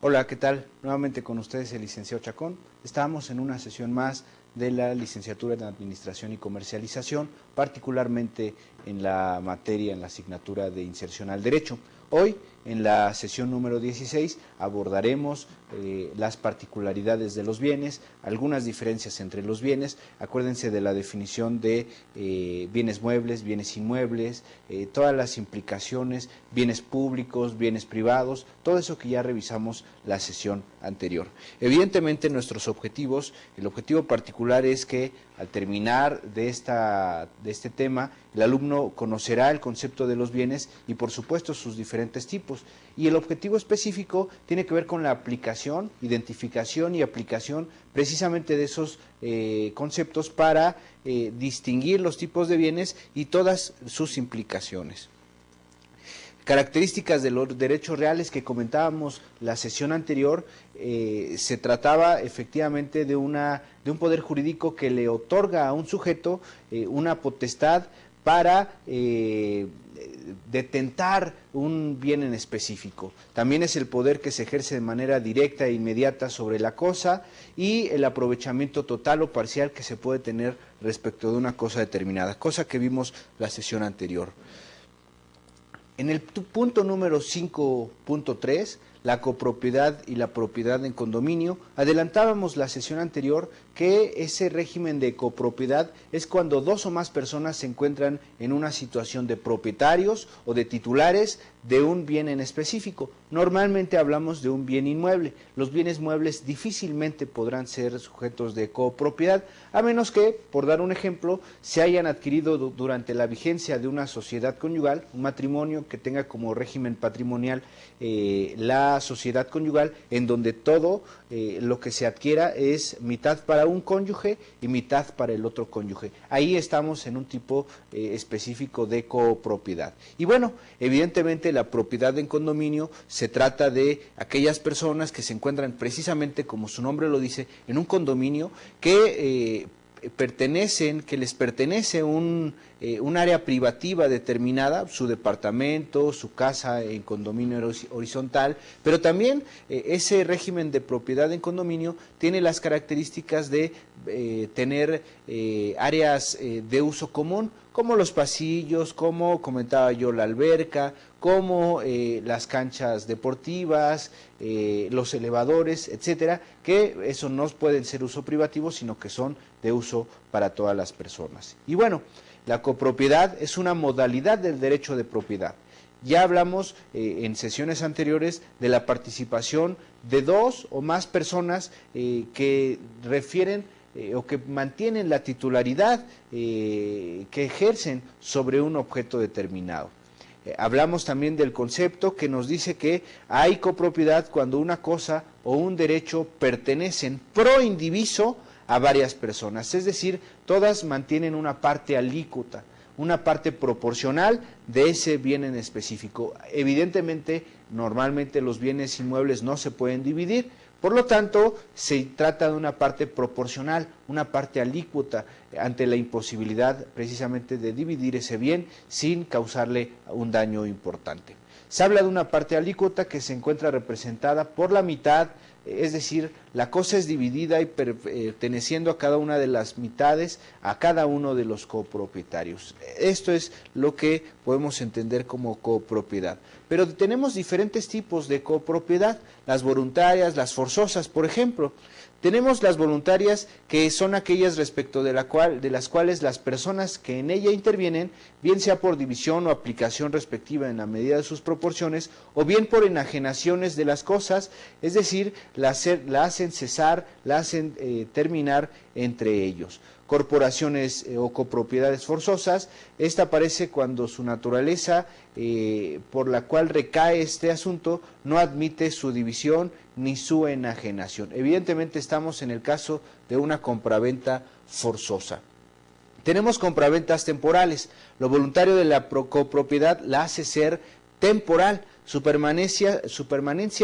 Hola, ¿qué tal? Nuevamente con ustedes el licenciado Chacón. Estamos en una sesión más de la licenciatura en Administración y Comercialización, particularmente en la materia, en la asignatura de Inserción al Derecho. Hoy, en la sesión número 16, abordaremos las particularidades de los bienes, algunas diferencias entre los bienes. Acuérdense de la definición de bienes muebles, bienes inmuebles, todas las implicaciones, bienes públicos, bienes privados, todo eso que ya revisamos la sesión anterior. Evidentemente nuestros objetivos, el objetivo particular es que al terminar de este tema, el alumno conocerá el concepto de los bienes y por supuesto sus diferentes tipos. Y el objetivo específico tiene que ver con la aplicación, identificación y aplicación precisamente de esos conceptos para distinguir los tipos de bienes y todas sus implicaciones. Características de los derechos reales que comentábamos la sesión anterior, se trataba efectivamente de un poder jurídico que le otorga a un sujeto una potestad para detentar un bien en específico. También es el poder que se ejerce de manera directa e inmediata sobre la cosa y el aprovechamiento total o parcial que se puede tener respecto de una cosa determinada, cosa que vimos la sesión anterior. En el punto número 5.3, la copropiedad y la propiedad en condominio, adelantábamos la sesión anterior que ese régimen de copropiedad es cuando dos o más personas se encuentran en una situación de propietarios o de titulares de un bien en específico. Normalmente hablamos de un bien inmueble. Los bienes muebles difícilmente podrán ser sujetos de copropiedad, a menos que, por dar un ejemplo, se hayan adquirido durante la vigencia de una sociedad conyugal, un matrimonio que tenga como régimen patrimonial la sociedad conyugal, en donde todo lo que se adquiera es mitad para un cónyuge y mitad para el otro cónyuge. Ahí estamos en un tipo específico de copropiedad. Y bueno, evidentemente la propiedad en condominio se trata de aquellas personas que se encuentran precisamente, como su nombre lo dice, en un condominio que les pertenece un área privativa determinada, su departamento, su casa en condominio horizontal, pero también ese régimen de propiedad en condominio tiene las características de tener áreas de uso común, como los pasillos, como comentaba yo, la alberca, como las canchas deportivas, los elevadores, etcétera, que eso no pueden ser uso privativo, sino que son de uso para todas las personas. Y bueno, la copropiedad es una modalidad del derecho de propiedad. Ya hablamos en sesiones anteriores de la participación de dos o más personas que refieren o que mantienen la titularidad que ejercen sobre un objeto determinado. Hablamos también del concepto que nos dice que hay copropiedad cuando una cosa o un derecho pertenecen pro indiviso a varias personas, es decir, todas mantienen una parte alícuota, una parte proporcional de ese bien en específico. Evidentemente, normalmente los bienes inmuebles no se pueden dividir, por lo tanto, se trata de una parte proporcional, una parte alícuota ante la imposibilidad precisamente de dividir ese bien sin causarle un daño importante. Se habla de una parte alícuota que se encuentra representada por la mitad, es decir, la cosa es dividida y perteneciendo a cada una de las mitades a cada uno de los copropietarios. Esto es lo que podemos entender como copropiedad. Pero tenemos diferentes tipos de copropiedad, las voluntarias, las forzosas, por ejemplo. Tenemos las voluntarias, que son aquellas respecto de las cuales las personas que en ella intervienen, bien sea por división o aplicación respectiva en la medida de sus proporciones, o bien por enajenaciones de las cosas, es decir, la hacen cesar, la hacen terminar entre ellos. Corporaciones o copropiedades forzosas, esta aparece cuando su naturaleza por la cual recae este asunto no admite su división ni su enajenación. Evidentemente estamos en el caso de una compraventa forzosa. Tenemos compraventas temporales. Lo voluntario de la copropiedad la hace ser temporal. Su permanencia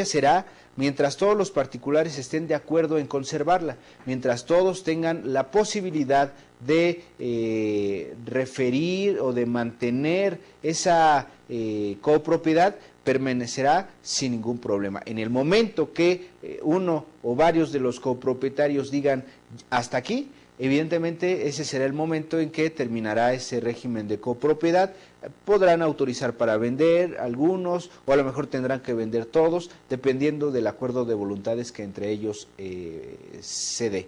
será mientras todos los particulares estén de acuerdo en conservarla, mientras todos tengan la posibilidad de referir o de mantener esa copropiedad, permanecerá sin ningún problema. En el momento que uno o varios de los copropietarios digan hasta aquí, evidentemente ese será el momento en que terminará ese régimen de copropiedad. Podrán autorizar para vender algunos, o a lo mejor tendrán que vender todos, dependiendo del acuerdo de voluntades que entre ellos se dé.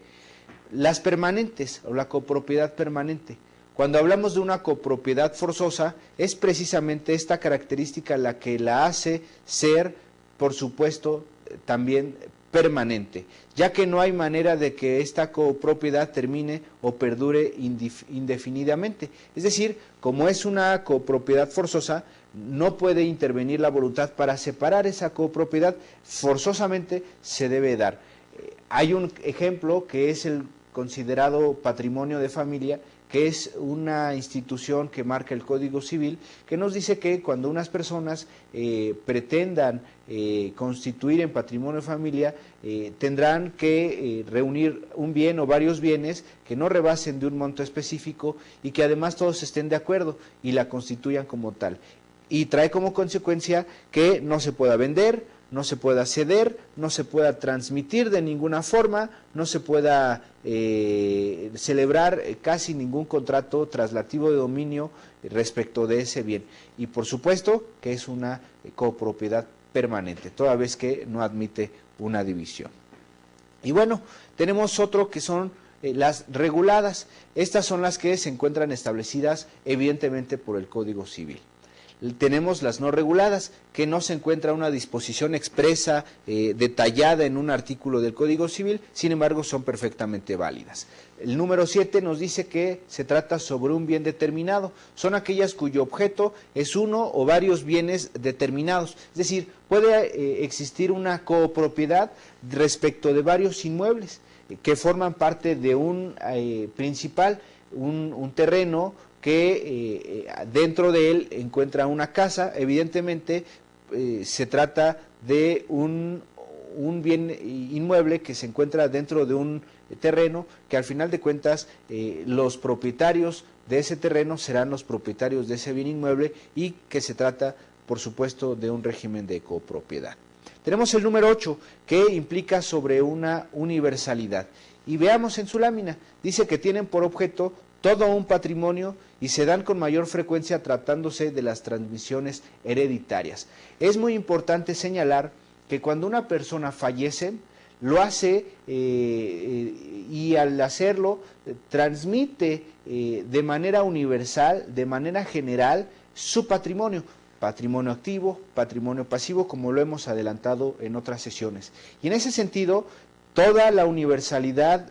Las permanentes o la copropiedad permanente. Cuando hablamos de una copropiedad forzosa, es precisamente esta característica la que la hace ser, por supuesto, también permanente, ya que no hay manera de que esta copropiedad termine o perdure indefinidamente. Es decir, como es una copropiedad forzosa, no puede intervenir la voluntad para separar esa copropiedad, forzosamente se debe dar. Hay un ejemplo que es el considerado patrimonio de familia, que es una institución que marca el Código Civil, que nos dice que cuando unas personas pretendan constituir en patrimonio de familia, tendrán que reunir un bien o varios bienes que no rebasen de un monto específico y que además todos estén de acuerdo y la constituyan como tal. Y trae como consecuencia que no se pueda vender, no se pueda ceder, no se pueda transmitir de ninguna forma, no se pueda celebrar casi ningún contrato traslativo de dominio respecto de ese bien. Y por supuesto que es una copropiedad permanente, toda vez que no admite una división. Y bueno, tenemos otro que son las reguladas. Estas son las que se encuentran establecidas evidentemente por el Código Civil. Tenemos las no reguladas, que no se encuentra una disposición expresa, detallada en un artículo del Código Civil, sin embargo son perfectamente válidas. El número 7 nos dice que se trata sobre un bien determinado, son aquellas cuyo objeto es uno o varios bienes determinados, es decir, puede existir una copropiedad respecto de varios inmuebles que forman parte de un principal, un terreno, que dentro de él encuentra una casa. Evidentemente se trata de un bien inmueble que se encuentra dentro de un terreno, que al final de cuentas los propietarios de ese terreno serán los propietarios de ese bien inmueble y que se trata, por supuesto, de un régimen de copropiedad. Tenemos el número 8, que implica sobre una universalidad. Y veamos en su lámina, dice que tienen por objeto todo un patrimonio y se dan con mayor frecuencia tratándose de las transmisiones hereditarias. Es muy importante señalar que cuando una persona fallece, lo hace y al hacerlo transmite de manera universal, de manera general, su patrimonio. Patrimonio activo, patrimonio pasivo, como lo hemos adelantado en otras sesiones. Y en ese sentido, toda la universalidad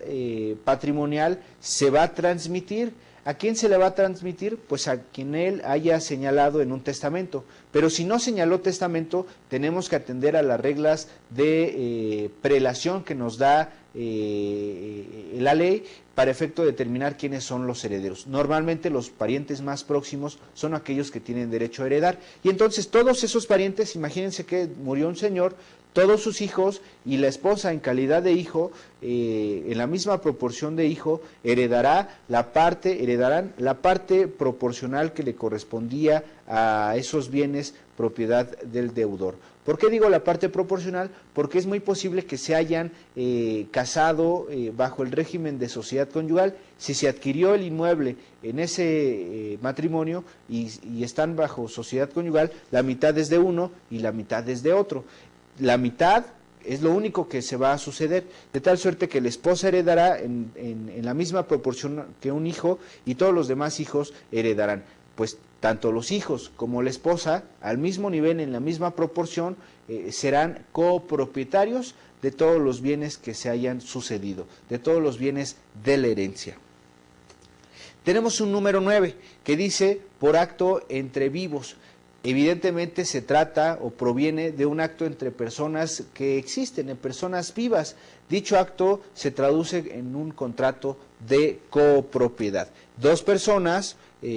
patrimonial se va a transmitir. ¿A quién se le va a transmitir? Pues a quien él haya señalado en un testamento. Pero si no señaló testamento, tenemos que atender a las reglas de prelación que nos da la ley para efecto de determinar quiénes son los herederos. Normalmente los parientes más próximos son aquellos que tienen derecho a heredar. Y entonces todos esos parientes, imagínense que murió un señor, todos sus hijos y la esposa en calidad de hijo, en la misma proporción de hijo, heredarán la parte proporcional que le correspondía a esos bienes propiedad del deudor. ¿Por qué digo la parte proporcional? Porque es muy posible que se hayan casado bajo el régimen de sociedad conyugal. Si se adquirió el inmueble en ese matrimonio y están bajo sociedad conyugal, la mitad es de uno y la mitad es de otro. La mitad es lo único que se va a suceder, de tal suerte que la esposa heredará en la misma proporción que un hijo y todos los demás hijos heredarán. Pues tanto los hijos como la esposa, al mismo nivel, en la misma proporción, serán copropietarios de todos los bienes que se hayan sucedido, de todos los bienes de la herencia. Tenemos un número 9 que dice por acto entre vivos. Evidentemente se trata o proviene de un acto entre personas que existen, en personas vivas. Dicho acto se traduce en un contrato de copropiedad. Dos personas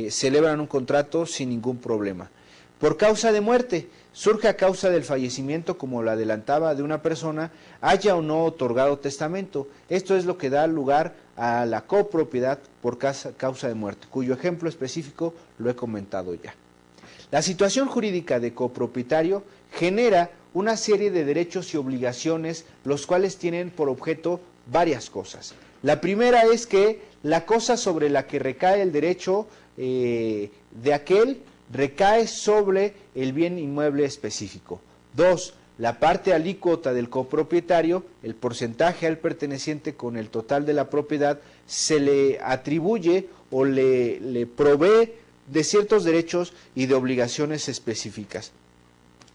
celebran un contrato sin ningún problema. Por causa de muerte, surge a causa del fallecimiento, como lo adelantaba, de una persona, haya o no otorgado testamento. Esto es lo que da lugar a la copropiedad por causa de muerte, cuyo ejemplo específico lo he comentado ya. La situación jurídica de copropietario genera una serie de derechos y obligaciones, los cuales tienen por objeto varias cosas. La primera es que la cosa sobre la que recae el derecho de aquel recae sobre el bien inmueble específico. 2. La parte alícuota del copropietario, el porcentaje al perteneciente con el total de la propiedad, se le atribuye o le provee de ciertos derechos y de obligaciones específicas.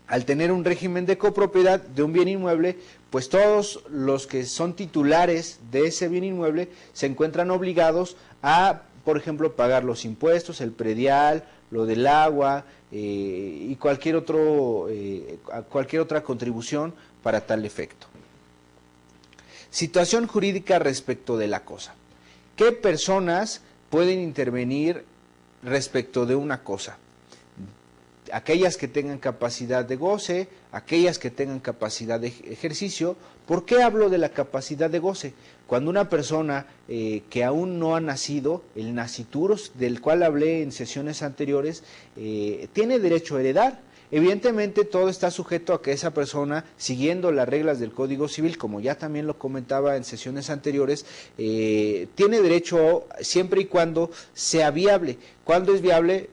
Al tener un régimen de copropiedad de un bien inmueble, pues todos los que son titulares de ese bien inmueble se encuentran obligados a, por ejemplo, pagar los impuestos, el predial, lo del agua y cualquier otra contribución para tal efecto. Situación jurídica respecto de la cosa. ¿Qué personas pueden intervenir respecto de una cosa? Aquellas que tengan capacidad de goce, aquellas que tengan capacidad de ejercicio. ¿Por qué hablo de la capacidad de goce? Cuando una persona que aún no ha nacido, el nasciturus, del cual hablé en sesiones anteriores, tiene derecho a heredar. Evidentemente todo está sujeto a que esa persona, siguiendo las reglas del Código Civil, como ya también lo comentaba en sesiones anteriores, tiene derecho siempre y cuando sea viable. ¿Cuándo es viable?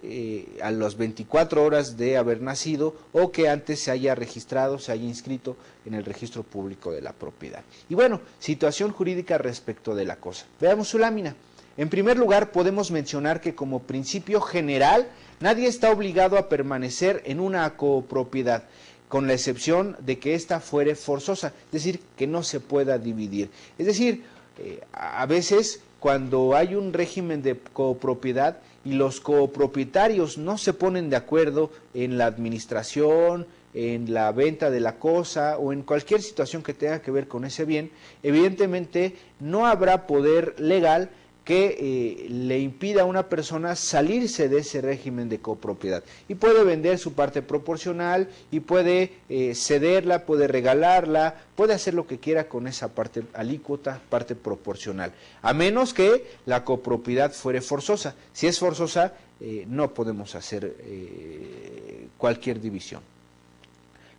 A las 24 horas de haber nacido o que antes se haya registrado, se haya inscrito en el registro público de la propiedad. Y bueno, situación jurídica respecto de la cosa. Veamos su lámina. En primer lugar, podemos mencionar que como principio general, nadie está obligado a permanecer en una copropiedad, con la excepción de que ésta fuere forzosa, es decir, que no se pueda dividir. Es decir, a veces cuando hay un régimen de copropiedad y los copropietarios no se ponen de acuerdo en la administración, en la venta de la cosa o en cualquier situación que tenga que ver con ese bien, evidentemente no habrá poder legal que le impida a una persona salirse de ese régimen de copropiedad y puede vender su parte proporcional y puede cederla, puede regalarla, puede hacer lo que quiera con esa parte alícuota, parte proporcional, a menos que la copropiedad fuere forzosa. Si es forzosa, no podemos hacer cualquier división.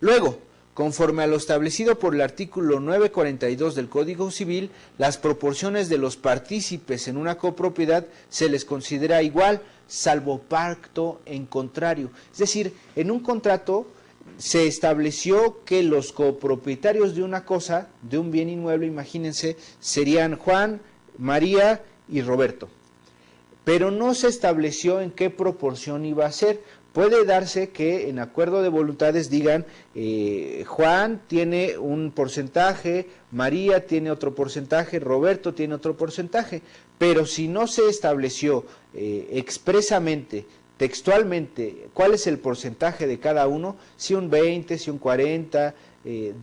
Luego, conforme a lo establecido por el artículo 942 del Código Civil, las proporciones de los partícipes en una copropiedad se les considera igual, salvo pacto en contrario. Es decir, en un contrato se estableció que los copropietarios de una cosa, de un bien inmueble, imagínense, serían Juan, María y Roberto. Pero no se estableció en qué proporción iba a ser. Puede darse que en acuerdo de voluntades digan Juan tiene un porcentaje, María tiene otro porcentaje, Roberto tiene otro porcentaje, pero si no se estableció expresamente, textualmente, cuál es el porcentaje de cada uno, si un 20, si un 40,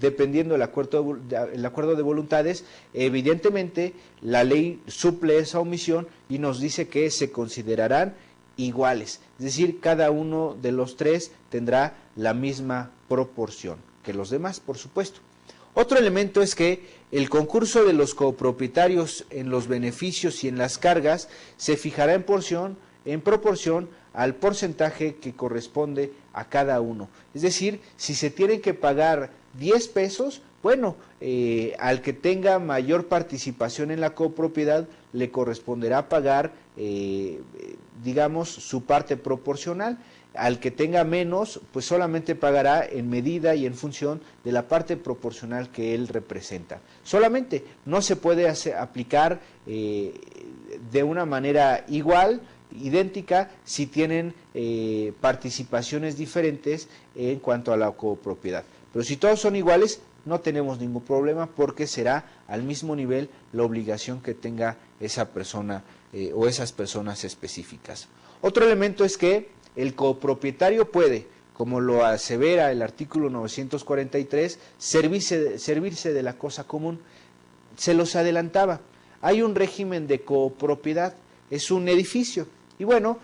dependiendo del acuerdo de voluntades, evidentemente la ley suple esa omisión y nos dice que se considerarán iguales, es decir, cada uno de los tres tendrá la misma proporción que los demás, por supuesto. Otro elemento es que el concurso de los copropietarios en los beneficios y en las cargas se fijará en proporción al porcentaje que corresponde a cada uno. Es decir, si se tienen que pagar 10 pesos, bueno, al que tenga mayor participación en la copropiedad le corresponderá pagar, digamos, su parte proporcional. Al que tenga menos, pues solamente pagará en medida y en función de la parte proporcional que él representa. Solamente no se puede aplicar de una manera igual, idéntica, si tienen participaciones diferentes en cuanto a la copropiedad. Pero si todos son iguales, no tenemos ningún problema porque será al mismo nivel la obligación que tenga esa persona o esas personas específicas. Otro elemento es que el copropietario puede, como lo asevera el artículo 943, servirse de la cosa común. Se los adelantaba, hay un régimen de copropiedad, es un edificio, y bueno,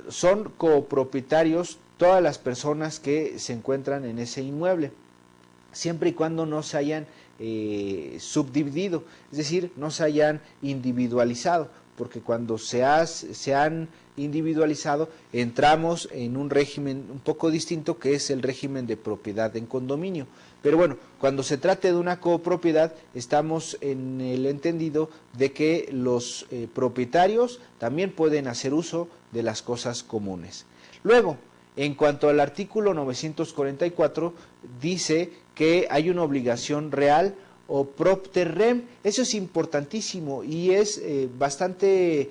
son copropietarios todas las personas que se encuentran en ese inmueble, siempre y cuando no se hayan subdividido, es decir, no se hayan individualizado, porque cuando se han individualizado entramos en un régimen un poco distinto, que es el régimen de propiedad en condominio. Pero bueno, cuando se trate de una copropiedad estamos en el entendido de que los propietarios también pueden hacer uso de las cosas comunes. Luego, en cuanto al artículo 944, dice que hay una obligación real o propter rem. Eso es importantísimo y es bastante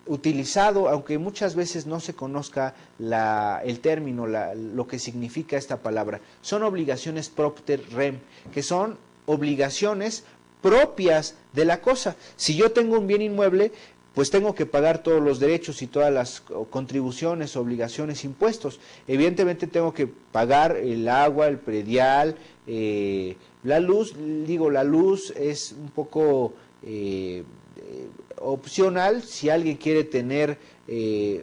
utilizado, aunque muchas veces no se conozca el término, lo que significa esta palabra. Son obligaciones propter rem, que son obligaciones propias de la cosa. Si yo tengo un bien inmueble, pues tengo que pagar todos los derechos y todas las contribuciones, obligaciones, impuestos. Evidentemente tengo que pagar el agua, el predial, la luz. La luz es un poco opcional. Si alguien quiere tener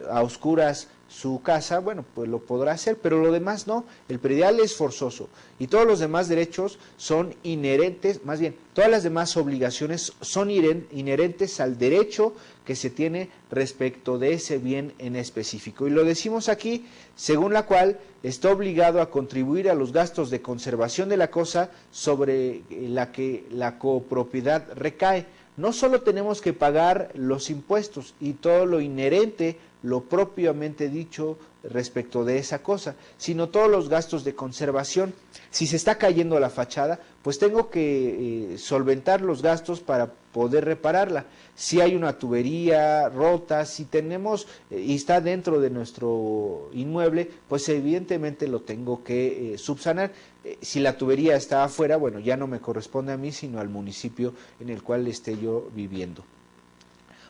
a oscuras su casa, bueno, pues lo podrá hacer, pero lo demás no. El predial es forzoso y todos los demás derechos son inherentes, más bien, todas las demás obligaciones son inherentes al derecho que se tiene respecto de ese bien en específico. Y lo decimos aquí, según la cual está obligado a contribuir a los gastos de conservación de la cosa sobre la que la copropiedad recae. No solo tenemos que pagar los impuestos y todo lo inherente, lo propiamente dicho respecto de esa cosa, sino todos los gastos de conservación. Si se está cayendo la fachada, pues tengo que solventar los gastos para poder repararla. Si hay una tubería rota, si tenemos y está dentro de nuestro inmueble, pues evidentemente lo tengo que subsanar. Si la tubería está afuera, bueno, ya no me corresponde a mí, sino al municipio en el cual esté yo viviendo.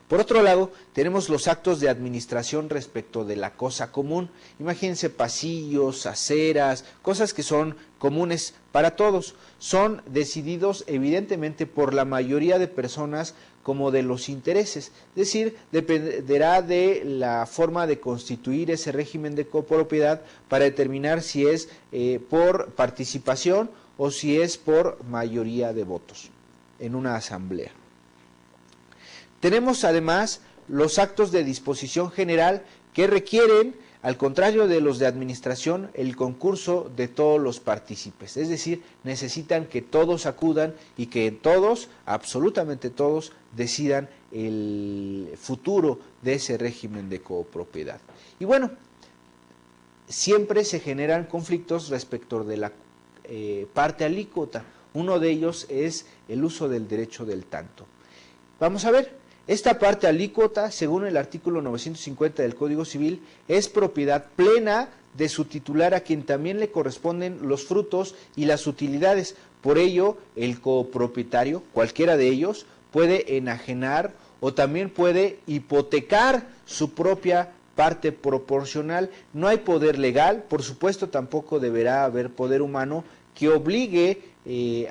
Por otro lado, tenemos los actos de administración respecto de la cosa común. Imagínense pasillos, aceras, cosas que son comunes para todos. Son decididos evidentemente por la mayoría de personas como de los intereses. Es decir, dependerá de la forma de constituir ese régimen de copropiedad para determinar si es por participación o si es por mayoría de votos en una asamblea. Tenemos además los actos de disposición general que requieren, al contrario de los de administración, el concurso de todos los partícipes. Es decir, necesitan que todos acudan y que todos, absolutamente todos, decidan el futuro de ese régimen de copropiedad. Y bueno, siempre se generan conflictos respecto de la parte alícuota. Uno de ellos es el uso del derecho del tanto. Vamos a ver. Esta parte alícuota, según el artículo 950 del Código Civil, es propiedad plena de su titular, a quien también le corresponden los frutos y las utilidades. Por ello, el copropietario, cualquiera de ellos, puede enajenar o también puede hipotecar su propia parte proporcional. No hay poder legal, por supuesto tampoco deberá haber poder humano que obligue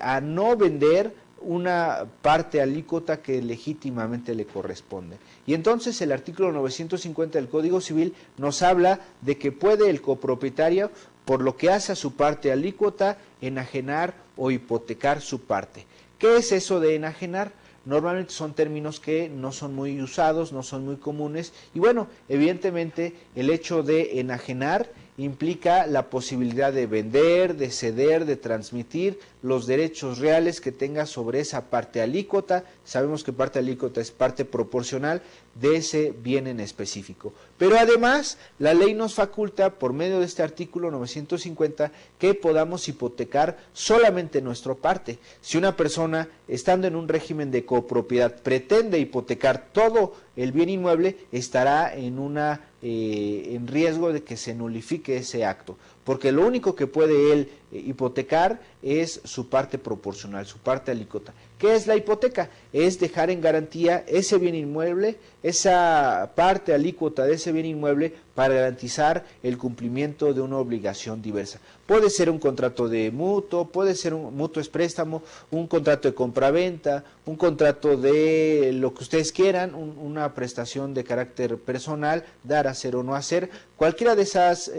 a no vender una parte alícuota que legítimamente le corresponde. Y entonces el artículo 950 del Código Civil nos habla de que puede el copropietario, por lo que hace a su parte alícuota, enajenar o hipotecar su parte. ¿Qué es eso de enajenar? Normalmente son términos que no son muy usados, no son muy comunes, y bueno, evidentemente el hecho de enajenar implica la posibilidad de vender, de ceder, de transmitir los derechos reales que tenga sobre esa parte alícuota. Sabemos que parte alícuota es parte proporcional de ese bien en específico. Pero además, la ley nos faculta, por medio de este artículo 950, que podamos hipotecar solamente nuestra parte. Si una persona, estando en un régimen de copropiedad, pretende hipotecar todo el bien inmueble, estará en riesgo de que se nulifique ese acto, porque lo único que puede él hipotecar es su parte proporcional, su parte alícuota. ¿Qué es la hipoteca? Es dejar en garantía ese bien inmueble, esa parte alícuota de ese bien inmueble, para garantizar el cumplimiento de una obligación diversa. Puede ser un contrato de mutuo, puede ser un mutuo es préstamo, un contrato de compraventa, un contrato de lo que ustedes quieran, una prestación de carácter personal, dar, hacer o no hacer. Cualquiera de esas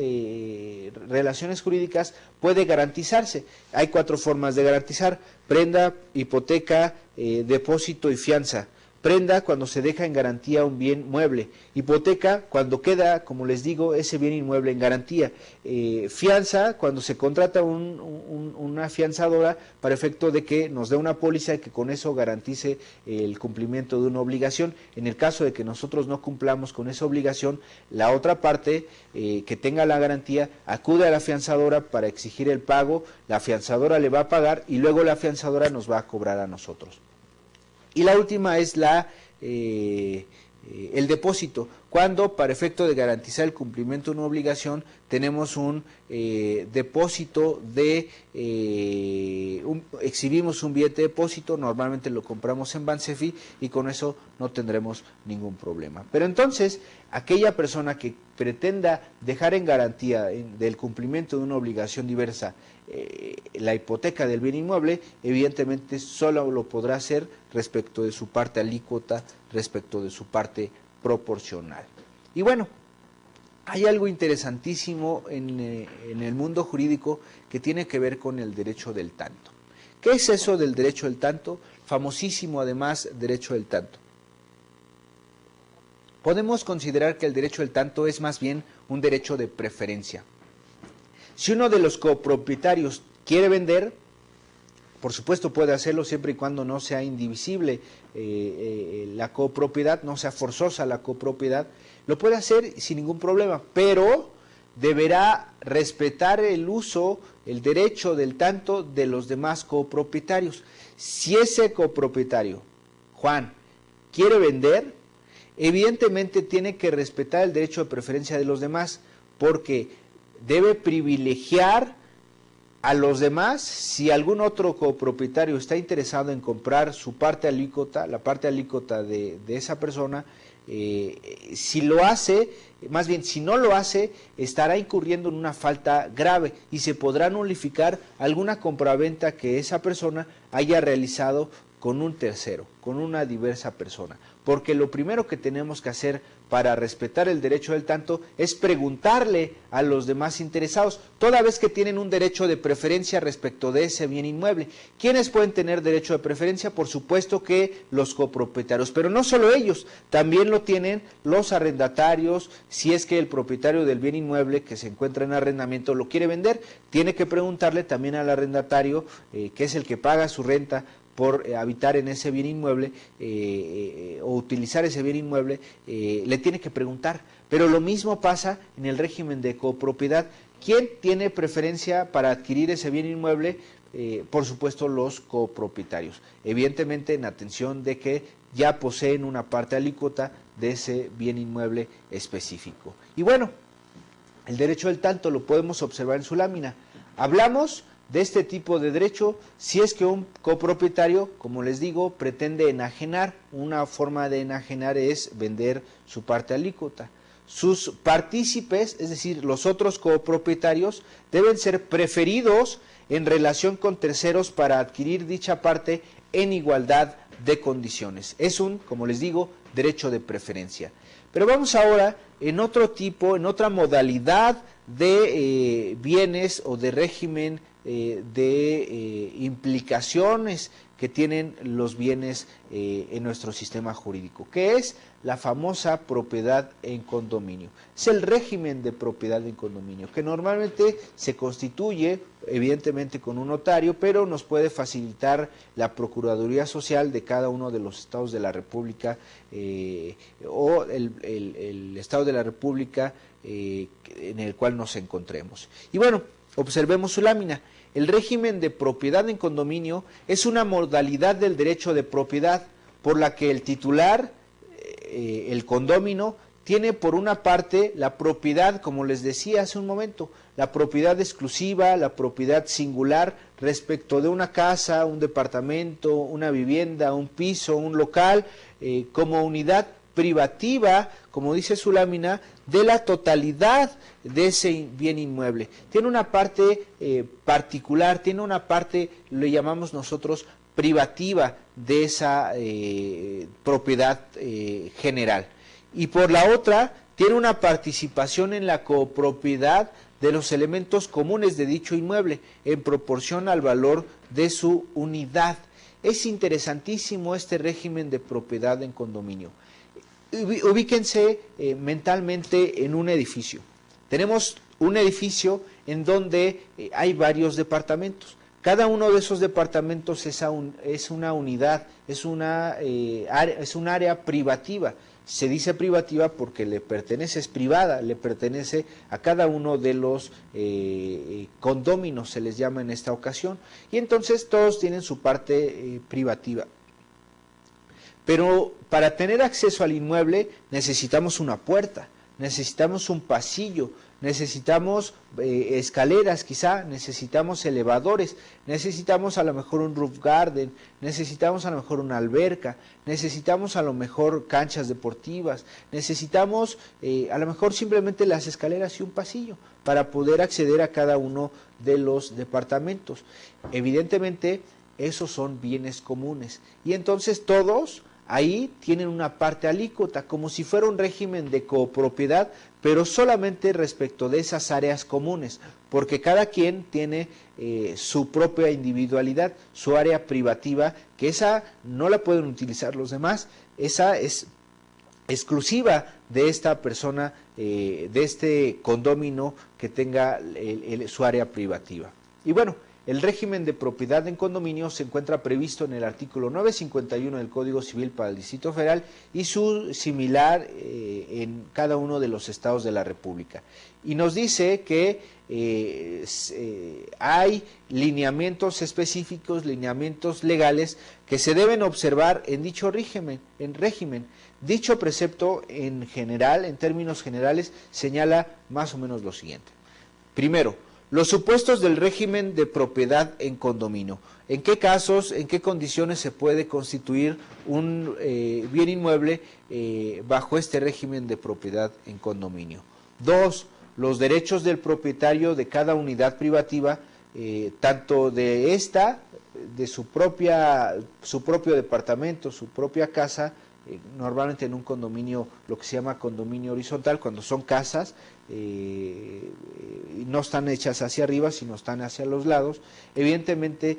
relaciones jurídicas puede garantizarse. Hay 4 formas de garantizar: prenda, hipoteca, depósito y fianza. Prenda, cuando se deja en garantía un bien mueble. Hipoteca, cuando queda, como les digo, ese bien inmueble en garantía. Fianza, cuando se contrata una fianzadora para efecto de que nos dé una póliza y que con eso garantice el cumplimiento de una obligación. En el caso de que nosotros no cumplamos con esa obligación, la otra parte que tenga la garantía acude a la fianzadora para exigir el pago, la fianzadora le va a pagar y luego la fianzadora nos va a cobrar a nosotros. Y la última es el depósito, cuando para efecto de garantizar el cumplimiento de una obligación tenemos un depósito exhibimos un billete de depósito, normalmente lo compramos en Bansefi y con eso no tendremos ningún problema. Pero entonces, aquella persona que pretenda dejar en garantía del cumplimiento de una obligación diversa la hipoteca del bien inmueble, evidentemente solo lo podrá hacer respecto de su parte alícuota, respecto de su parte proporcional. Y bueno, hay algo interesantísimo en el mundo jurídico que tiene que ver con el derecho del tanto. ¿Qué es eso del derecho del tanto? Famosísimo además derecho del tanto. Podemos considerar que el derecho del tanto es más bien un derecho de preferencia. Si uno de los copropietarios quiere vender, por supuesto puede hacerlo siempre y cuando no sea indivisible la copropiedad, no sea forzosa la copropiedad, lo puede hacer sin ningún problema, pero deberá respetar el uso, el derecho del tanto de los demás copropietarios. Si ese copropietario, Juan, quiere vender, evidentemente tiene que respetar el derecho de preferencia de los demás, porque debe privilegiar a los demás. Si algún otro copropietario está interesado en comprar su parte alícuota, la parte alícuota de esa persona, si lo hace, más bien si no lo hace, estará incurriendo en una falta grave y se podrá nulificar alguna compraventa que esa persona haya realizado con un tercero, con una diversa persona. Porque lo primero que tenemos que hacer para respetar el derecho del tanto es preguntarle a los demás interesados, toda vez que tienen un derecho de preferencia respecto de ese bien inmueble. ¿Quiénes pueden tener derecho de preferencia? Por supuesto que los copropietarios, pero no solo ellos, también lo tienen los arrendatarios. Si es que el propietario del bien inmueble que se encuentra en arrendamiento lo quiere vender, tiene que preguntarle también al arrendatario, que es el que paga su renta por habitar en ese bien inmueble o utilizar ese bien inmueble, le tiene que preguntar. Pero lo mismo pasa en el régimen de copropiedad. ¿Quién tiene preferencia para adquirir ese bien inmueble? Por supuesto los copropietarios, evidentemente en atención de que ya poseen una parte alícuota de ese bien inmueble específico. Y bueno, el derecho del tanto lo podemos observar en su lámina. Hablamos de este tipo de derecho si es que un copropietario, como les digo, pretende enajenar. Una forma de enajenar es vender su parte alícuota. Sus partícipes, es decir, los otros copropietarios, deben ser preferidos en relación con terceros para adquirir dicha parte en igualdad de condiciones. Es un, como les digo, derecho de preferencia. Pero vamos ahora en otro tipo, en otra modalidad de bienes o de régimen de implicaciones que tienen los bienes en nuestro sistema jurídico, que es la famosa propiedad en condominio. Es el régimen de propiedad en condominio, que normalmente se constituye evidentemente con un notario, pero nos puede facilitar la Procuraduría Social de cada uno de los estados de la República o el estado de la República en el cual nos encontremos. Y bueno, observemos su lámina. El régimen de propiedad en condominio es una modalidad del derecho de propiedad por la que el titular, el condómino, tiene por una parte la propiedad, como les decía hace un momento, la propiedad exclusiva, la propiedad singular respecto de una casa, un departamento, una vivienda, un piso, un local, como unidad privativa, como dice su lámina, de la totalidad de ese bien inmueble. Tiene una parte particular, tiene una parte, le llamamos nosotros, privativa de esa propiedad general. Y por la otra, tiene una participación en la copropiedad de los elementos comunes de dicho inmueble en proporción al valor de su unidad. Es interesantísimo este régimen de propiedad en condominio. Ubíquense mentalmente en un edificio. Tenemos un edificio en donde hay varios departamentos. Cada uno de esos departamentos es una unidad, es un área privativa. Se dice privativa porque le pertenece, es privada, le pertenece a cada uno de los condóminos, se les llama en esta ocasión. Y entonces todos tienen su parte privativa. Pero para tener acceso al inmueble necesitamos una puerta, necesitamos un pasillo, necesitamos escaleras quizá, necesitamos elevadores, necesitamos a lo mejor un roof garden, necesitamos a lo mejor una alberca, necesitamos a lo mejor canchas deportivas, necesitamos a lo mejor simplemente las escaleras y un pasillo para poder acceder a cada uno de los departamentos. Evidentemente esos son bienes comunes y entonces todos ahí tienen una parte alícuota, como si fuera un régimen de copropiedad, pero solamente respecto de esas áreas comunes, porque cada quien tiene su propia individualidad, su área privativa, que esa no la pueden utilizar los demás, esa es exclusiva de esta persona, de este condómino que tenga su área privativa. Y bueno, el régimen de propiedad en condominio se encuentra previsto en el artículo 951 del Código Civil para el Distrito Federal y su similar en cada uno de los estados de la República. Y nos dice que hay lineamientos específicos, lineamientos legales que se deben observar en dicho régimen. Dicho precepto en general, en términos generales, señala más o menos lo siguiente. Primero, los supuestos del régimen de propiedad en condominio. ¿En qué casos, en qué condiciones se puede constituir un bien inmueble bajo este régimen de propiedad en condominio? Dos, los derechos del propietario de cada unidad privativa, tanto de esta, de su propio departamento, su propia casa, normalmente en un condominio, lo que se llama condominio horizontal, cuando son casas, no están hechas hacia arriba, sino están hacia los lados, evidentemente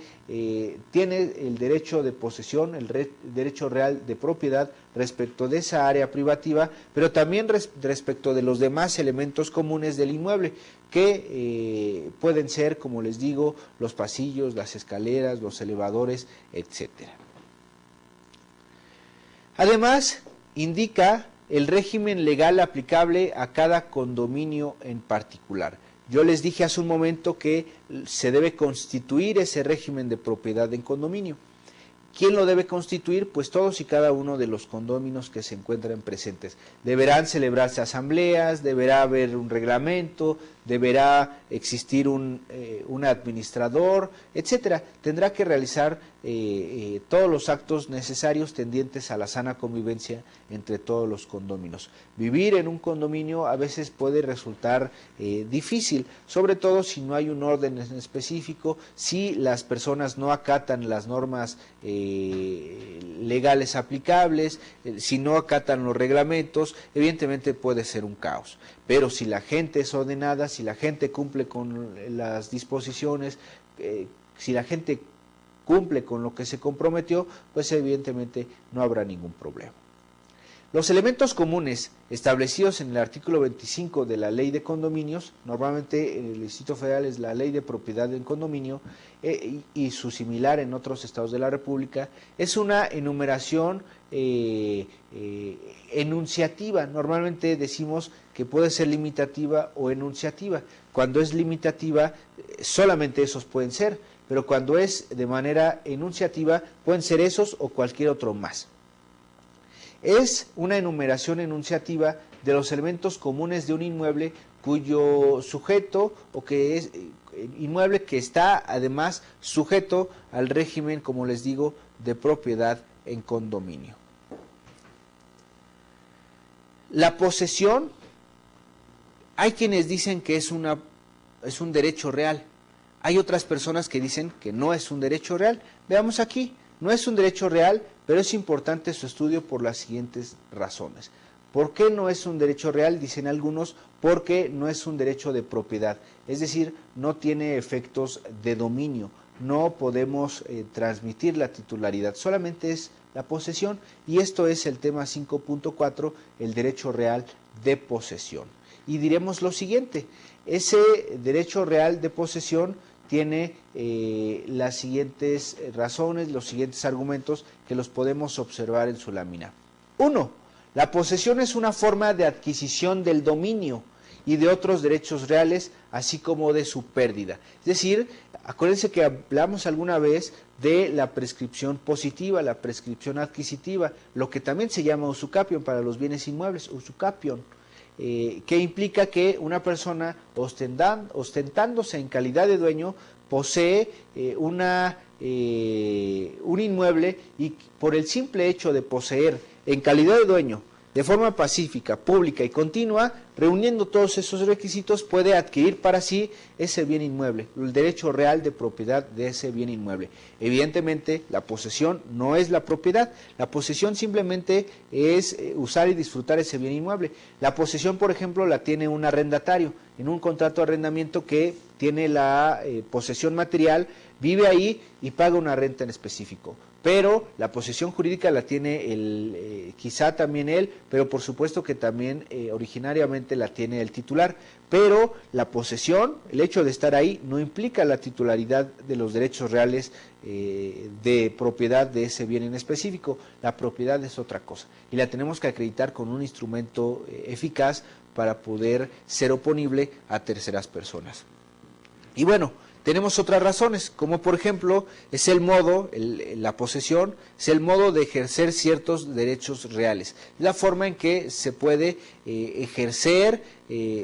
tiene el derecho de posesión, el derecho real de propiedad respecto de esa área privativa, pero también respecto de los demás elementos comunes del inmueble, que pueden ser, como les digo, los pasillos, las escaleras, los elevadores, etcétera. Además, indica el régimen legal aplicable a cada condominio en particular. Yo les dije hace un momento que se debe constituir ese régimen de propiedad en condominio. ¿Quién lo debe constituir? Pues todos y cada uno de los condóminos que se encuentran presentes. Deberán celebrarse asambleas, deberá haber un reglamento, deberá existir un administrador, etcétera. Tendrá que realizar todos los actos necesarios tendientes a la sana convivencia entre todos los condóminos. Vivir en un condominio a veces puede resultar difícil, sobre todo si no hay un orden en específico, si las personas no acatan las normas legales aplicables, si no acatan los reglamentos, evidentemente puede ser un caos. Pero si la gente es ordenada, si la gente cumple con las disposiciones, si la gente cumple con lo que se comprometió, pues evidentemente no habrá ningún problema. Los elementos comunes establecidos en el artículo 25 de la Ley de Condominios, normalmente en el Distrito Federal es la Ley de Propiedad en Condominio y su similar en otros estados de la República, es una enumeración enunciativa. Normalmente decimos que puede ser limitativa o enunciativa. Cuando es limitativa, solamente esos pueden ser, pero cuando es de manera enunciativa, pueden ser esos o cualquier otro más. Es una enumeración enunciativa de los elementos comunes de un inmueble cuyo sujeto o que es inmueble que está además sujeto al régimen, como les digo, de propiedad en condominio. La posesión, hay quienes dicen que es un derecho real. Hay otras personas que dicen que no es un derecho real. Veamos aquí, no es un derecho real, pero es importante su estudio por las siguientes razones. ¿Por qué no es un derecho real? Dicen algunos, porque no es un derecho de propiedad, es decir, no tiene efectos de dominio, no podemos transmitir la titularidad, solamente es la posesión, y esto es el tema 5.4, el derecho real de posesión. Y diremos lo siguiente, ese derecho real de posesión tiene las siguientes razones, los siguientes argumentos que los podemos observar en su lámina. 1. La posesión es una forma de adquisición del dominio y de otros derechos reales, así como de su pérdida. Es decir, acuérdense que hablamos alguna vez de la prescripción positiva, la prescripción adquisitiva, lo que también se llama usucapión para los bienes inmuebles, usucapión, que implica que una persona ostentándose en calidad de dueño posee un inmueble y por el simple hecho de poseer en calidad de dueño, de forma pacífica, pública y continua, reuniendo todos esos requisitos, puede adquirir para sí ese bien inmueble, el derecho real de propiedad de ese bien inmueble. Evidentemente, la posesión no es la propiedad, la posesión simplemente es usar y disfrutar ese bien inmueble. La posesión, por ejemplo, la tiene un arrendatario en un contrato de arrendamiento que tiene la posesión material, vive ahí y paga una renta en específico. Pero la posesión jurídica la tiene quizá también él, pero por supuesto que también originariamente la tiene el titular. Pero la posesión, el hecho de estar ahí, no implica la titularidad de los derechos reales de propiedad de ese bien en específico. La propiedad es otra cosa y la tenemos que acreditar con un instrumento eficaz para poder ser oponible a terceras personas. Y bueno, tenemos otras razones, como por ejemplo es el modo, la posesión, es el modo de ejercer ciertos derechos reales, la forma en que se puede ejercer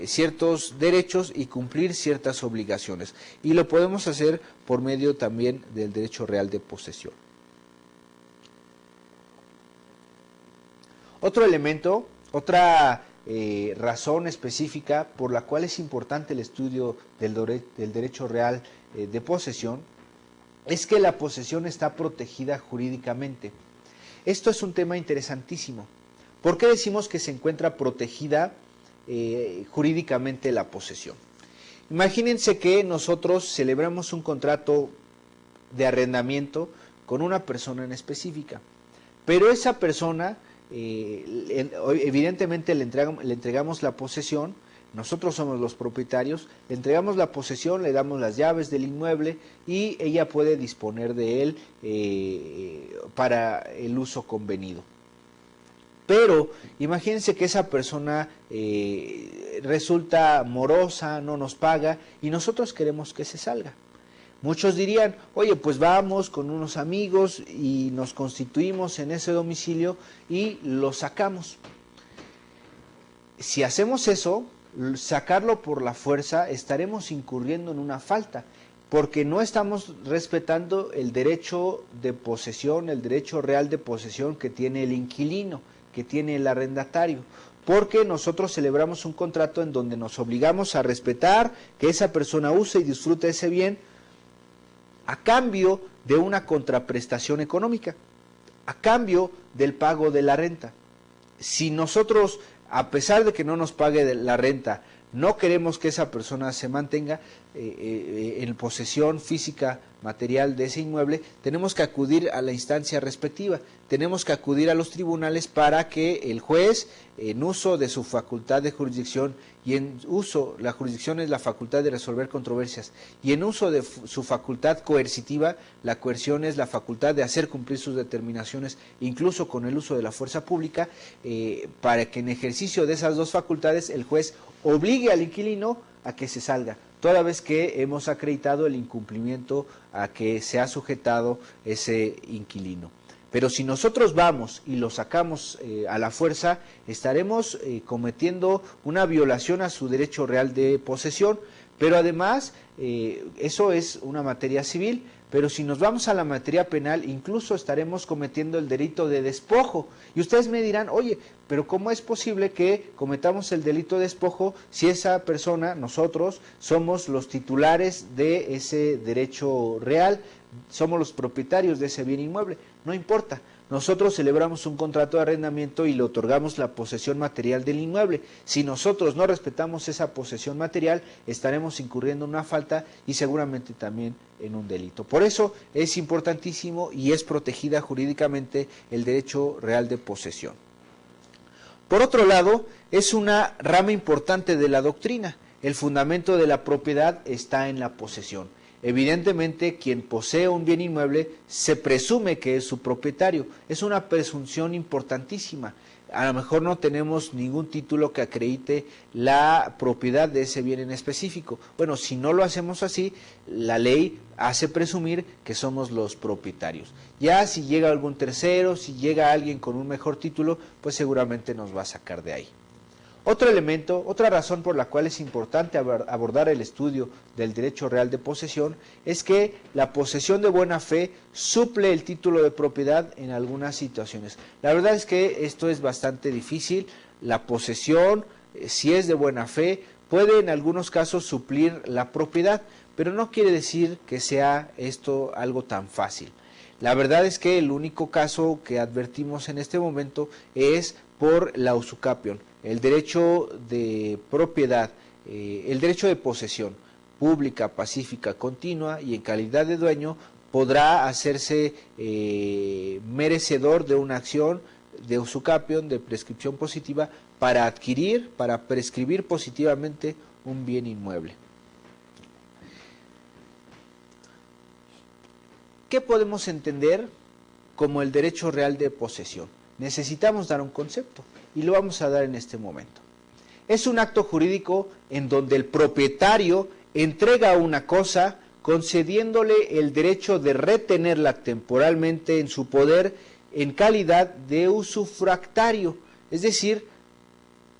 ciertos derechos y cumplir ciertas obligaciones. Y lo podemos hacer por medio también del derecho real de posesión. Otro elemento, otra razón específica por la cual es importante el estudio del derecho real de posesión es que la posesión está protegida jurídicamente. Esto es un tema interesantísimo. ¿Por qué decimos que se encuentra protegida jurídicamente la posesión? Imagínense que nosotros celebramos un contrato de arrendamiento con una persona en específica, pero esa persona evidentemente le entregamos la posesión, nosotros somos los propietarios, le entregamos la posesión, le damos las llaves del inmueble y ella puede disponer de él para el uso convenido. Pero imagínense que esa persona resulta morosa, no nos paga y nosotros queremos que se salga. Muchos dirían, oye, pues vamos con unos amigos y nos constituimos en ese domicilio y lo sacamos. Si hacemos eso, sacarlo por la fuerza, estaremos incurriendo en una falta, porque no estamos respetando el derecho de posesión, el derecho real de posesión que tiene el inquilino, que tiene el arrendatario. Porque nosotros celebramos un contrato en donde nos obligamos a respetar que esa persona use y disfrute ese bien, a cambio de una contraprestación económica, a cambio del pago de la renta. Si nosotros, a pesar de que no nos pague la renta, no queremos que esa persona se mantenga en posesión física, material de ese inmueble, tenemos que acudir a la instancia respectiva, tenemos que acudir a los tribunales para que el juez, en uso de su facultad de jurisdicción, y en uso, la jurisdicción es la facultad de resolver controversias, y en uso de su facultad coercitiva, la coerción es la facultad de hacer cumplir sus determinaciones, incluso con el uso de la fuerza pública, para que en ejercicio de esas dos facultades el juez obligue al inquilino a que se salga, toda vez que hemos acreditado el incumplimiento a que se ha sujetado ese inquilino. Pero si nosotros vamos y lo sacamos a la fuerza, estaremos cometiendo una violación a su derecho real de posesión, pero además eso es una materia civil, pero si nos vamos a la materia penal, incluso estaremos cometiendo el delito de despojo. Y ustedes me dirán, oye, pero ¿cómo es posible que cometamos el delito de despojo si esa persona, nosotros, somos los titulares de ese derecho real, somos los propietarios de ese bien inmueble? No importa. Nosotros celebramos un contrato de arrendamiento y le otorgamos la posesión material del inmueble. Si nosotros no respetamos esa posesión material, estaremos incurriendo en una falta y seguramente también en un delito. Por eso es importantísimo y es protegida jurídicamente el derecho real de posesión. Por otro lado, es una rama importante de la doctrina. El fundamento de la propiedad está en la posesión. Evidentemente, quien posee un bien inmueble se presume que es su propietario. Es una presunción importantísima. A lo mejor no tenemos ningún título que acredite la propiedad de ese bien en específico. Bueno, si no lo hacemos así, la ley hace presumir que somos los propietarios. Ya si llega algún tercero, si llega alguien con un mejor título, pues seguramente nos va a sacar de ahí. Otro elemento, otra razón por la cual es importante abordar el estudio del derecho real de posesión es que la posesión de buena fe suple el título de propiedad en algunas situaciones. La verdad es que esto es bastante difícil. La posesión, si es de buena fe, puede en algunos casos suplir la propiedad, pero no quiere decir que sea esto algo tan fácil. La verdad es que el único caso que advertimos en este momento es por la usucapión, el derecho de propiedad, el derecho de posesión pública, pacífica, continua y en calidad de dueño podrá hacerse merecedor de una acción de usucapión, de prescripción positiva, para adquirir, para prescribir positivamente un bien inmueble. ¿Qué podemos entender como el derecho real de posesión? Necesitamos dar un concepto y lo vamos a dar en este momento. Es un acto jurídico en donde el propietario entrega una cosa concediéndole el derecho de retenerla temporalmente en su poder en calidad de usufractario, es decir,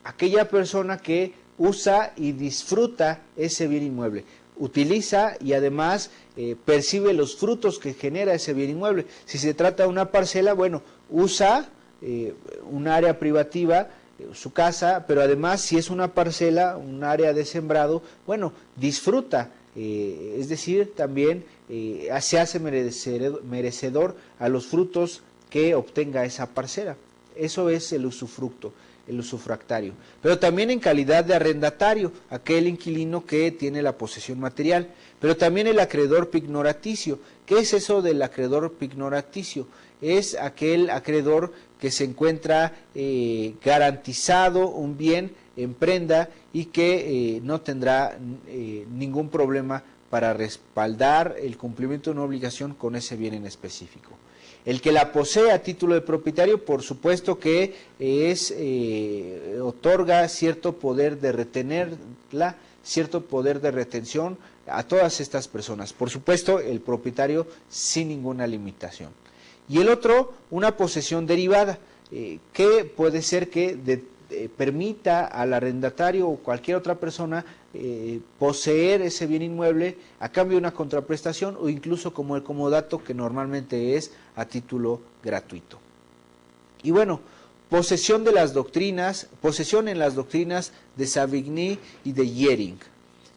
aquella persona que usa y disfruta ese bien inmueble, utiliza y además percibe los frutos que genera ese bien inmueble. Si se trata de una parcela, bueno, usa un área privativa, su casa, pero además si es una parcela, un área de sembrado, bueno, disfruta, es decir, también se hace merecedor a los frutos que obtenga esa parcela. Eso es el usufructo, el usufractario. Pero también en calidad de arrendatario, aquel inquilino que tiene la posesión material. Pero también el acreedor pignoraticio. ¿Qué es eso del acreedor pignoraticio? Es aquel acreedor que se encuentra garantizado un bien en prenda y que no tendrá ningún problema para respaldar el cumplimiento de una obligación con ese bien en específico. El que la posee a título de propietario, por supuesto que otorga cierto poder de retenerla, cierto poder de retención a todas estas personas. Por supuesto, el propietario sin ninguna limitación. Y el otro, una posesión derivada, que puede ser que permita al arrendatario o cualquier otra persona poseer ese bien inmueble a cambio de una contraprestación o incluso como el comodato, que normalmente es a título gratuito. Y bueno, posesión en las doctrinas de Savigny y de Jhering.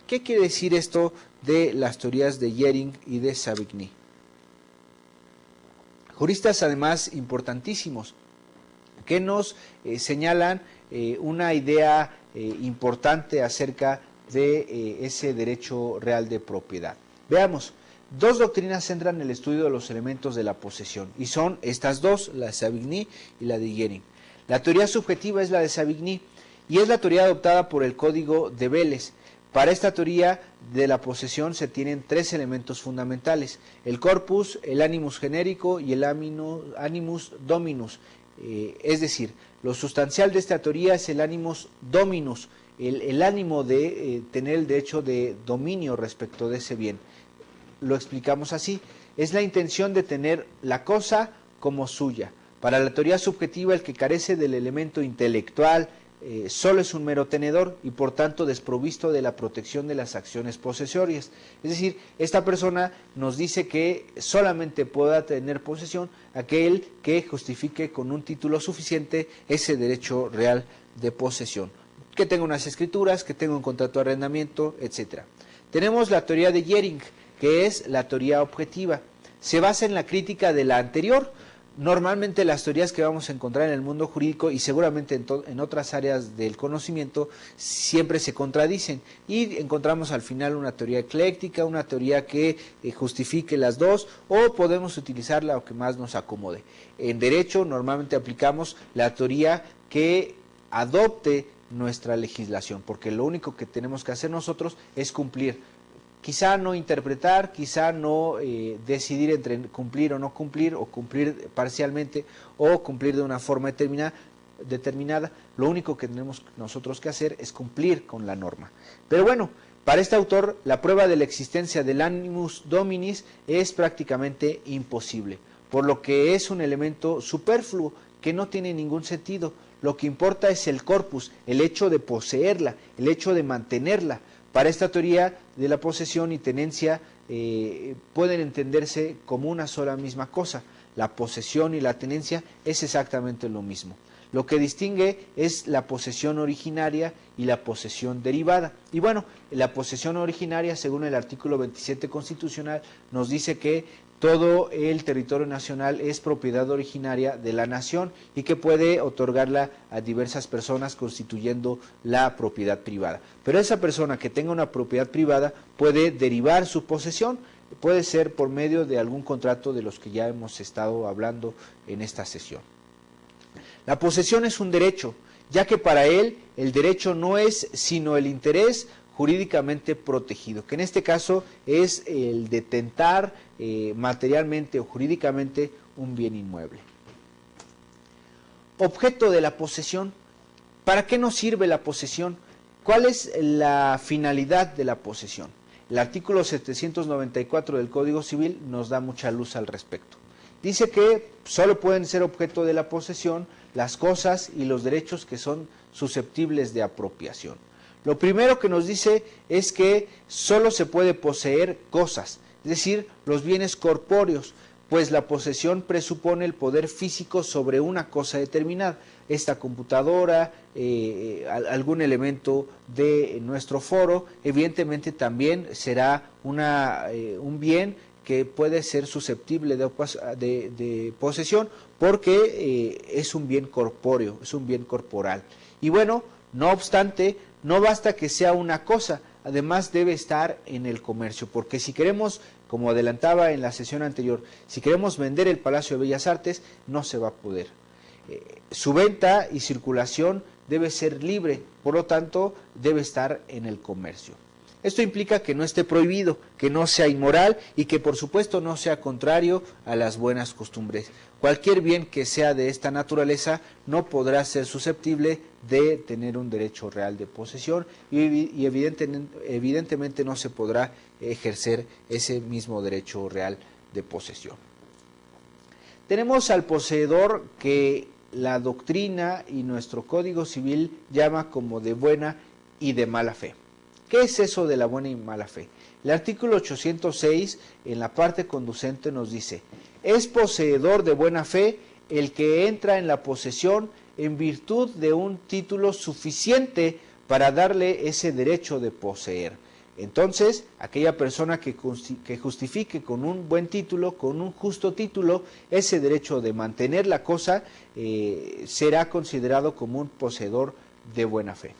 ¿Qué quiere decir esto de las teorías de Jhering y de Savigny? Juristas además importantísimos que nos señalan una idea importante acerca de ese derecho real de propiedad. Veamos, dos doctrinas centran el estudio de los elementos de la posesión y son estas dos, la de Savigny y la de Jhering. La teoría subjetiva es la de Savigny y es la teoría adoptada por el Código de Vélez. Para esta teoría de la posesión se tienen tres elementos fundamentales: el corpus, el animus genérico y el animus dominus. Es decir, lo sustancial de esta teoría es el animus dominus, el ánimo de tener el derecho de dominio respecto de ese bien. Lo explicamos así: es la intención de tener la cosa como suya. Para la teoría subjetiva, el que carece del elemento intelectual solo es un mero tenedor y por tanto desprovisto de la protección de las acciones posesorias. Es decir, esta persona nos dice que solamente pueda tener posesión aquel que justifique con un título suficiente ese derecho real de posesión, que tenga unas escrituras, que tenga un contrato de arrendamiento, etc. Tenemos la teoría de Jhering, que es la teoría objetiva. Se basa en la crítica de la anterior. Normalmente las teorías que vamos a encontrar en el mundo jurídico y seguramente en otras áreas del conocimiento siempre se contradicen y encontramos al final una teoría ecléctica, una teoría que justifique las dos, o podemos utilizar la que más nos acomode. En derecho normalmente aplicamos la teoría que adopte nuestra legislación, porque lo único que tenemos que hacer nosotros es cumplir. Quizá no interpretar, quizá no decidir entre cumplir o no cumplir, o cumplir parcialmente, o cumplir de una forma determinada. Lo único que tenemos nosotros que hacer es cumplir con la norma. Pero bueno, para este autor, la prueba de la existencia del animus dominis es prácticamente imposible, por lo que es un elemento superfluo que no tiene ningún sentido. Lo que importa es el corpus, el hecho de poseerla, el hecho de mantenerla. Para esta teoría de la posesión y tenencia pueden entenderse como una sola misma cosa. La posesión y la tenencia es exactamente lo mismo. Lo que distingue es la posesión originaria y la posesión derivada. Y bueno, la posesión originaria, según el artículo 27 constitucional, nos dice que todo el territorio nacional es propiedad originaria de la nación y que puede otorgarla a diversas personas constituyendo la propiedad privada. Pero esa persona que tenga una propiedad privada puede derivar su posesión, puede ser por medio de algún contrato de los que ya hemos estado hablando en esta sesión. La posesión es un derecho, ya que para él el derecho no es sino el interés jurídicamente protegido, que en este caso es el detentar materialmente o jurídicamente un bien inmueble. Objeto de la posesión. ¿Para qué nos sirve la posesión? ¿Cuál es la finalidad de la posesión? El artículo 794 del Código Civil nos da mucha luz al respecto. Dice que solo pueden ser objeto de la posesión las cosas y los derechos que son susceptibles de apropiación. Lo primero que nos dice es que solo se puede poseer cosas, es decir, los bienes corpóreos, pues la posesión presupone el poder físico sobre una cosa determinada. Esta computadora, algún elemento de nuestro foro, evidentemente también será un bien que puede ser susceptible de posesión porque es un bien corpóreo, es un bien corporal. Y bueno, no obstante, no basta que sea una cosa, además debe estar en el comercio, porque si queremos, como adelantaba en la sesión anterior, si queremos vender el Palacio de Bellas Artes, no se va a poder. Su venta y circulación debe ser libre, por lo tanto, debe estar en el comercio. Esto implica que no esté prohibido, que no sea inmoral y que por supuesto no sea contrario a las buenas costumbres. Cualquier bien que sea de esta naturaleza no podrá ser susceptible de tener un derecho real de posesión y evidentemente no se podrá ejercer ese mismo derecho real de posesión. Tenemos al poseedor que la doctrina y nuestro Código Civil llama como de buena y de mala fe. ¿Qué es eso de la buena y mala fe? El artículo 806 en la parte conducente nos dice: es poseedor de buena fe el que entra en la posesión en virtud de un título suficiente para darle ese derecho de poseer. Entonces, aquella persona que justifique con un buen título, con un justo título, ese derecho de mantener la cosa, será considerado como un poseedor de buena fe.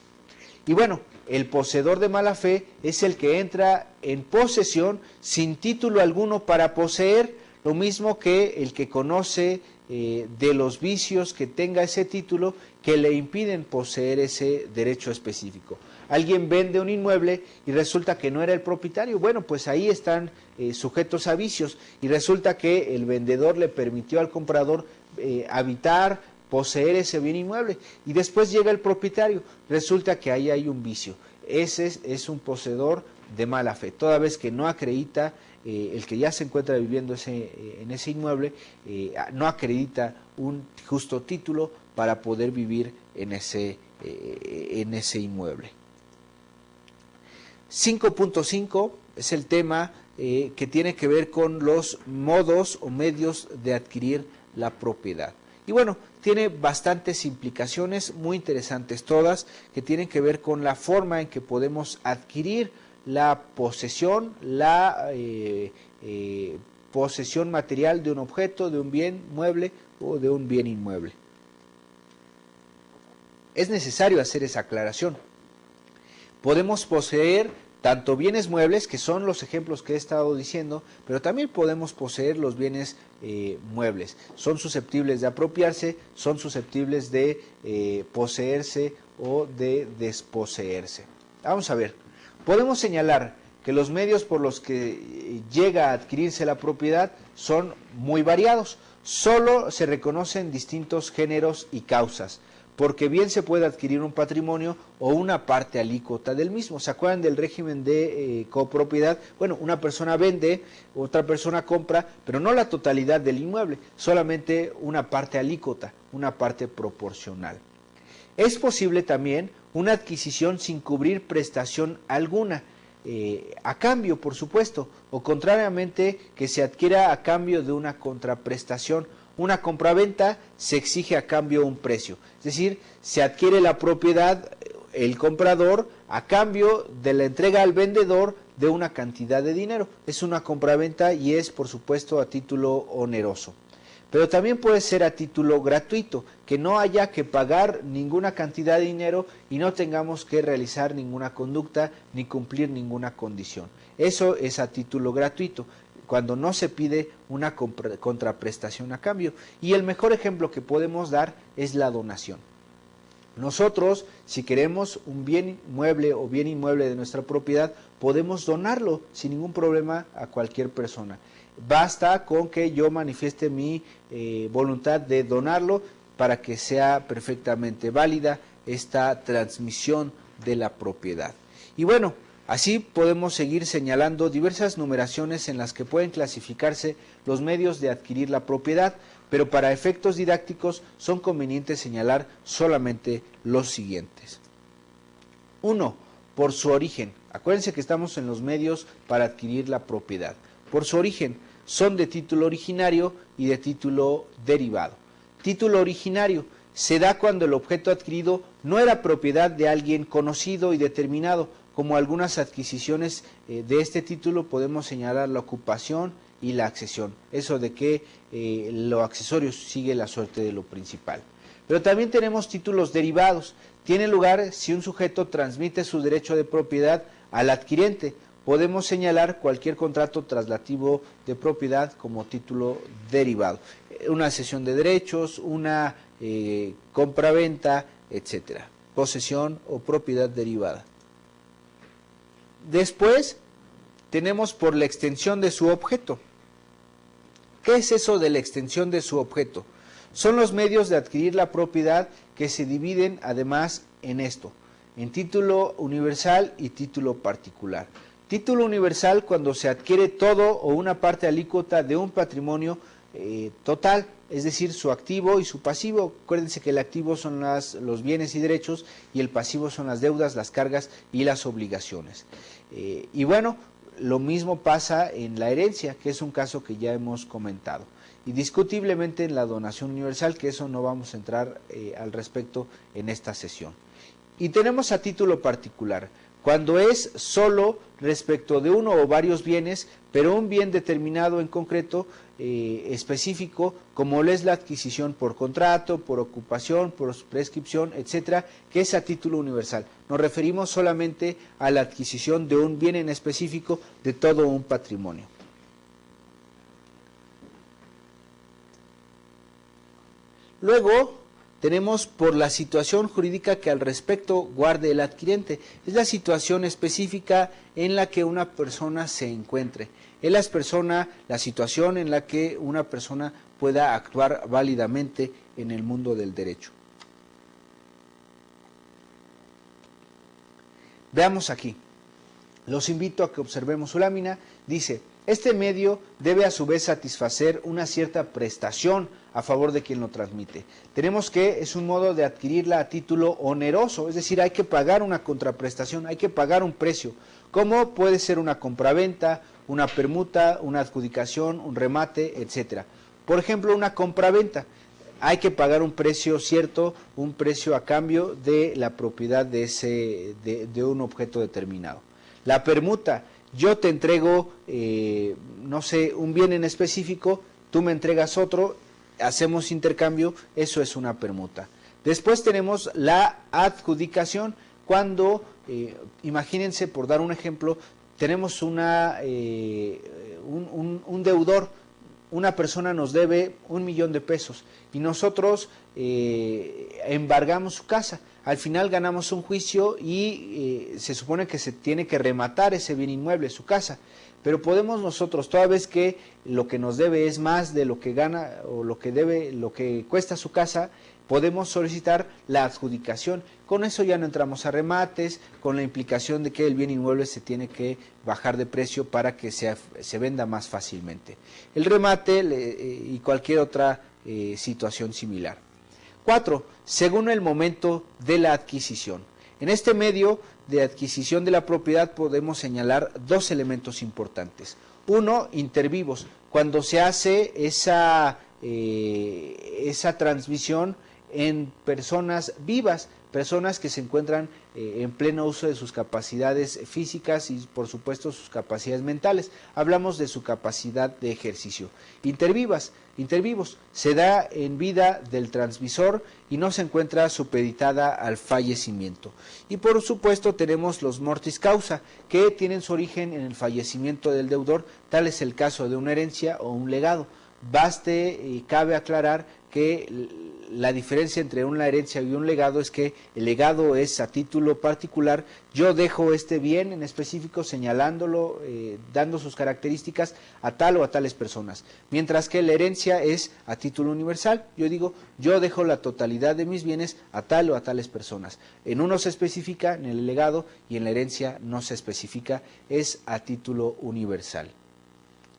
Y bueno, el poseedor de mala fe es el que entra en posesión sin título alguno para poseer, lo mismo que el que conoce de los vicios que tenga ese título que le impiden poseer ese derecho específico. Alguien vende un inmueble y resulta que no era el propietario. Bueno, pues ahí están sujetos a vicios y resulta que el vendedor le permitió al comprador habitar, poseer ese bien inmueble y después llega el propietario, resulta que ahí hay un vicio. Ese es un poseedor de mala fe, toda vez que no acredita, el que ya se encuentra viviendo en ese inmueble, no acredita un justo título para poder vivir en ese en ese inmueble. 5.5 es el tema que tiene que ver con los modos o medios de adquirir la propiedad. Y bueno, tiene bastantes implicaciones muy interesantes todas, que tienen que ver con la forma en que podemos adquirir la posesión, la posesión material de un objeto, de un bien mueble o de un bien inmueble. Es necesario hacer esa aclaración. Podemos poseer tanto bienes muebles, que son los ejemplos que he estado diciendo, pero también podemos poseer los bienes muebles. Son susceptibles de apropiarse, son susceptibles de poseerse o de desposeerse. Vamos a ver, podemos señalar que los medios por los que llega a adquirirse la propiedad son muy variados. Solo se reconocen distintos géneros y causas, porque bien se puede adquirir un patrimonio o una parte alícuota del mismo. ¿Se acuerdan del régimen de copropiedad? Bueno, una persona vende, otra persona compra, pero no la totalidad del inmueble, solamente una parte alícuota, una parte proporcional. Es posible también una adquisición sin cubrir prestación alguna, a cambio, por supuesto, o contrariamente que se adquiera a cambio de una contraprestación. Una compraventa se exige a cambio un precio, es decir, se adquiere la propiedad el comprador a cambio de la entrega al vendedor de una cantidad de dinero. Es una compraventa y es, por supuesto, a título oneroso. Pero también puede ser a título gratuito, que no haya que pagar ninguna cantidad de dinero y no tengamos que realizar ninguna conducta ni cumplir ninguna condición. Eso es a título gratuito, cuando no se pide una contraprestación a cambio. Y el mejor ejemplo que podemos dar es la donación. Nosotros, si queremos un bien mueble o bien inmueble de nuestra propiedad, podemos donarlo sin ningún problema a cualquier persona. Basta con que yo manifieste mi voluntad de donarlo para que sea perfectamente válida esta transmisión de la propiedad. Y bueno, así podemos seguir señalando diversas numeraciones en las que pueden clasificarse los medios de adquirir la propiedad, pero para efectos didácticos son convenientes señalar solamente los siguientes. 1. Por su origen. Acuérdense que estamos en los medios para adquirir la propiedad. Por su origen, son de título originario y de título derivado. Título originario se da cuando el objeto adquirido no era propiedad de alguien conocido y determinado. Como algunas adquisiciones de este título podemos señalar la ocupación y la accesión. Eso de que lo accesorio sigue la suerte de lo principal. Pero también tenemos títulos derivados. Tiene lugar si un sujeto transmite su derecho de propiedad al adquirente. Podemos señalar cualquier contrato traslativo de propiedad como título derivado. Una cesión de derechos, una compra-venta, etc. Posesión o propiedad derivada. Después tenemos por la extensión de su objeto. ¿Qué es eso de la extensión de su objeto? Son los medios de adquirir la propiedad que se dividen además en esto, en título universal y título particular. Título universal cuando se adquiere todo o una parte alícuota de un patrimonio total, es decir, su activo y su pasivo. Acuérdense que el activo son los bienes y derechos y el pasivo son las deudas, las cargas y las obligaciones. Y bueno, lo mismo pasa en la herencia, que es un caso que ya hemos comentado. Y discutiblemente en la donación universal, que eso no vamos a entrar al respecto en esta sesión. Y tenemos a título particular, cuando es solo respecto de uno o varios bienes, pero un bien determinado en concreto, específico, como lo es la adquisición por contrato, por ocupación, por prescripción, etcétera, que es a título universal. Nos referimos solamente a la adquisición de un bien en específico de todo un patrimonio. Luego tenemos por la situación jurídica que al respecto guarde el adquirente. Es la situación específica en la que una persona se encuentre. Es la situación en la que una persona pueda actuar válidamente en el mundo del derecho. Veamos aquí. Los invito a que observemos su lámina. Dice, este medio debe a su vez satisfacer una cierta prestación a favor de quien lo transmite. Tenemos que es un modo de adquirirla a título oneroso, es decir, hay que pagar una contraprestación, hay que pagar un precio, como puede ser una compraventa, una permuta, una adjudicación, un remate, etcétera. Por ejemplo, una compraventa, hay que pagar un precio cierto, un precio a cambio de la propiedad de un objeto determinado. La permuta, yo te entrego, no sé, un bien en específico, tú me entregas otro, hacemos intercambio, eso es una permuta. Después tenemos la adjudicación, cuando, imagínense, por dar un ejemplo, tenemos un deudor, una persona nos debe 1 millón de pesos y nosotros embargamos su casa. Al final ganamos un juicio y se supone que se tiene que rematar ese bien inmueble, su casa. Pero podemos nosotros, toda vez que lo que nos debe es más de lo que gana o lo que debe, lo que cuesta su casa, podemos solicitar la adjudicación. Con eso ya no entramos a remates, con la implicación de que el bien inmueble se tiene que bajar de precio para que se venda más fácilmente. El remate y cualquier otra situación similar. 4. Según el momento de la adquisición. En este medio de adquisición de la propiedad podemos señalar dos elementos importantes. Uno, intervivos, cuando se hace esa transmisión en personas vivas, personas que se encuentran en pleno uso de sus capacidades físicas y por supuesto sus capacidades mentales. Hablamos de su capacidad de ejercicio. Intervivos, se da en vida del transmisor y no se encuentra supeditada al fallecimiento. Y por supuesto tenemos los mortis causa, que tienen su origen en el fallecimiento del deudor, tal es el caso de una herencia o un legado. Baste y cabe aclarar que la diferencia entre una herencia y un legado es que el legado es a título particular, yo dejo este bien en específico señalándolo, dando sus características a tal o a tales personas, mientras que la herencia es a título universal, yo digo, yo dejo la totalidad de mis bienes a tal o a tales personas. En uno se especifica, en el legado, y en la herencia no se especifica, es a título universal.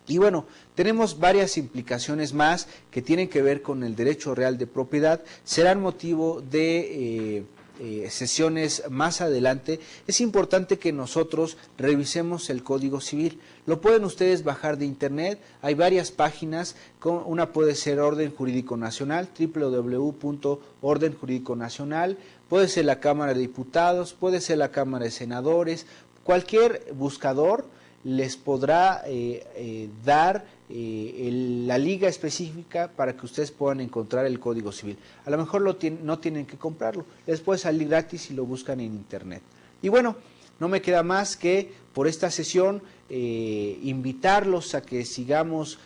Y bueno, tenemos varias implicaciones más que tienen que ver con el derecho real de propiedad, serán motivo de sesiones más adelante. Es importante que nosotros revisemos el Código Civil. Lo pueden ustedes bajar de internet, hay varias páginas, una puede ser Orden Jurídico Nacional, www.Orden Jurídico Nacional, puede ser la Cámara de Diputados, puede ser la Cámara de Senadores, cualquier buscador les podrá dar la liga específica para que ustedes puedan encontrar el Código Civil. A lo mejor no tienen que comprarlo, les puede salir gratis si lo buscan en internet. Y bueno, no me queda más que por esta sesión invitarlos a que sigamos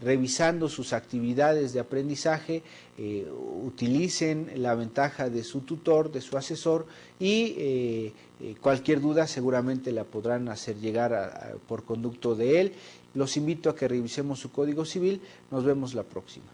revisando sus actividades de aprendizaje, utilicen la ventaja de su tutor, de su asesor y cualquier duda seguramente la podrán hacer llegar por conducto de él. Los invito a que revisemos su Código Civil. Nos vemos la próxima.